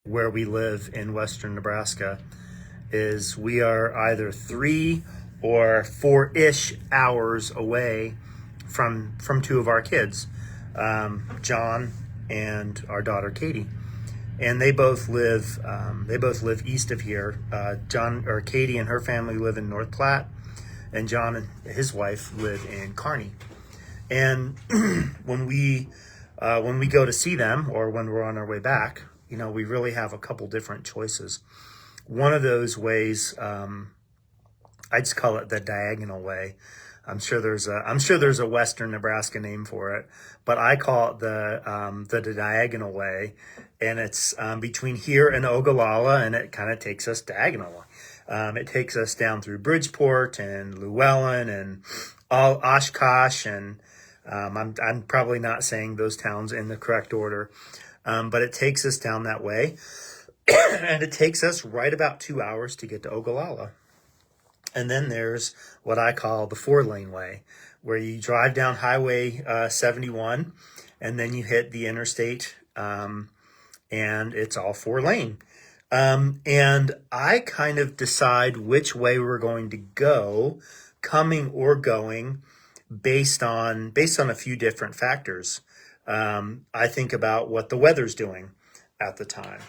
where we live in western Nebraska is we are either 3 or 4-ish hours away from two of our kids, John and our daughter Katie, and they both live east of here. Katie and her family live in North Platte, and John and his wife live in Kearney. And when we go to see them, or when we're on our way back, we really have a couple different choices. One of those ways, I just call it the diagonal way. I'm sure there's a Western Nebraska name for it, but I call it the diagonal way, and it's between here and Ogallala, and it kind of takes us diagonal. It takes us down through Bridgeport and Llewellyn and all Oshkosh, and I'm probably not saying those towns in the correct order, but it takes us down that way, and it takes us right about 2 hours to get to Ogallala. And then there's what I call the 4-lane way, where you drive down Highway 71, and then you hit the interstate, and it's all 4-lane. And I kind of decide which way we're going to go, coming or going, based on a few different factors. I think about what the weather's doing at the time.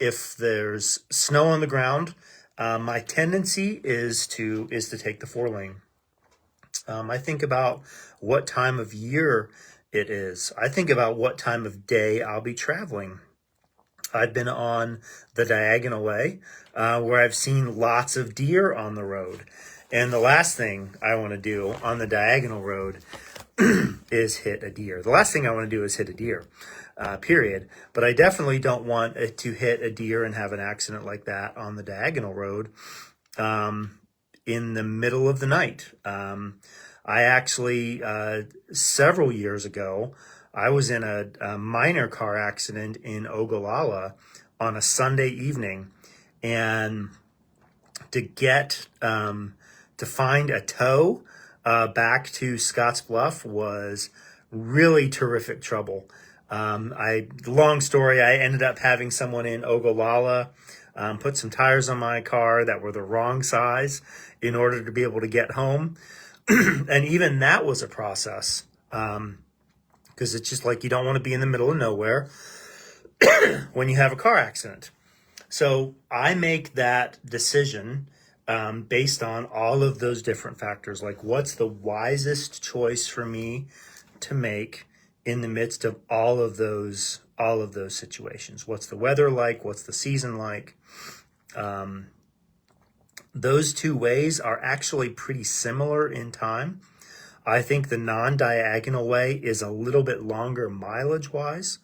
If there's snow on the ground, my tendency is to take the 4-lane. I think about what time of year it is. I think about what time of day I'll be traveling. I've been on the diagonal way, where I've seen lots of deer on the road. And the last thing I want to do on the diagonal road is hit a deer. The last thing I want to do is hit a deer, period. But I definitely don't want it to hit a deer and have an accident like that on the diagonal road in the middle of the night. I actually, several years ago, I was in a minor car accident in Ogallala on a Sunday evening, and to find a tow back to Scottsbluff was really terrific trouble. Long story, I ended up having someone in Ogallala put some tires on my car that were the wrong size in order to be able to get home. And even that was a process, because it's just like you don't want to be in the middle of nowhere when you have a car accident. So I make that decision based on all of those different factors, like what's the wisest choice for me to make in the midst of all of those situations. What's the weather like? What's the season like? Those two ways are actually pretty similar in time. I think the non-diagonal way is a little bit longer mileage-wise,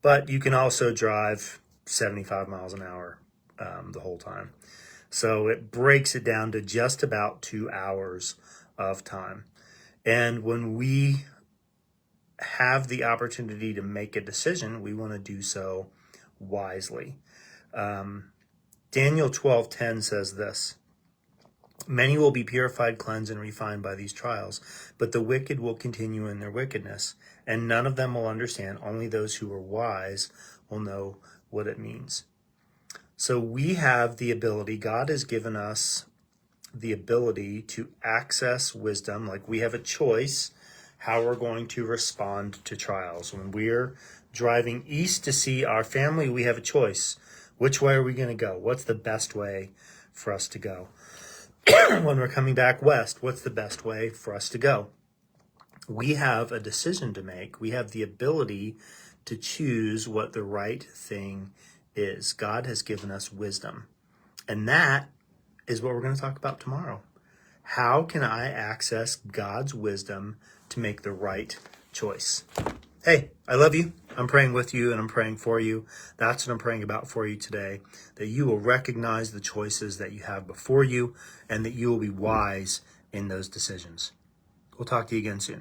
but you can also drive 75 miles an hour the whole time. So it breaks it down to just about 2 hours of time. And when we have the opportunity to make a decision, we want to do so wisely. Daniel 12:10 says this: "Many will be purified, cleansed, and refined by these trials, but the wicked will continue in their wickedness, and none of them will understand. Only those who are wise will know what it means." So we have the ability, God has given us the ability to access wisdom. Like, we have a choice how we're going to respond to trials. When we're driving east to see our family, we have a choice. Which way are we going to go? What's the best way for us to go? When we're coming back west, what's the best way for us to go? We have a decision to make. We have the ability to choose what the right thing is. God has given us wisdom. And that is what we're going to talk about tomorrow. How can I access God's wisdom to make the right choice? Hey, I love you. I'm praying with you and I'm praying for you. That's what I'm praying about for you today, that you will recognize the choices that you have before you and that you will be wise in those decisions. We'll talk to you again soon.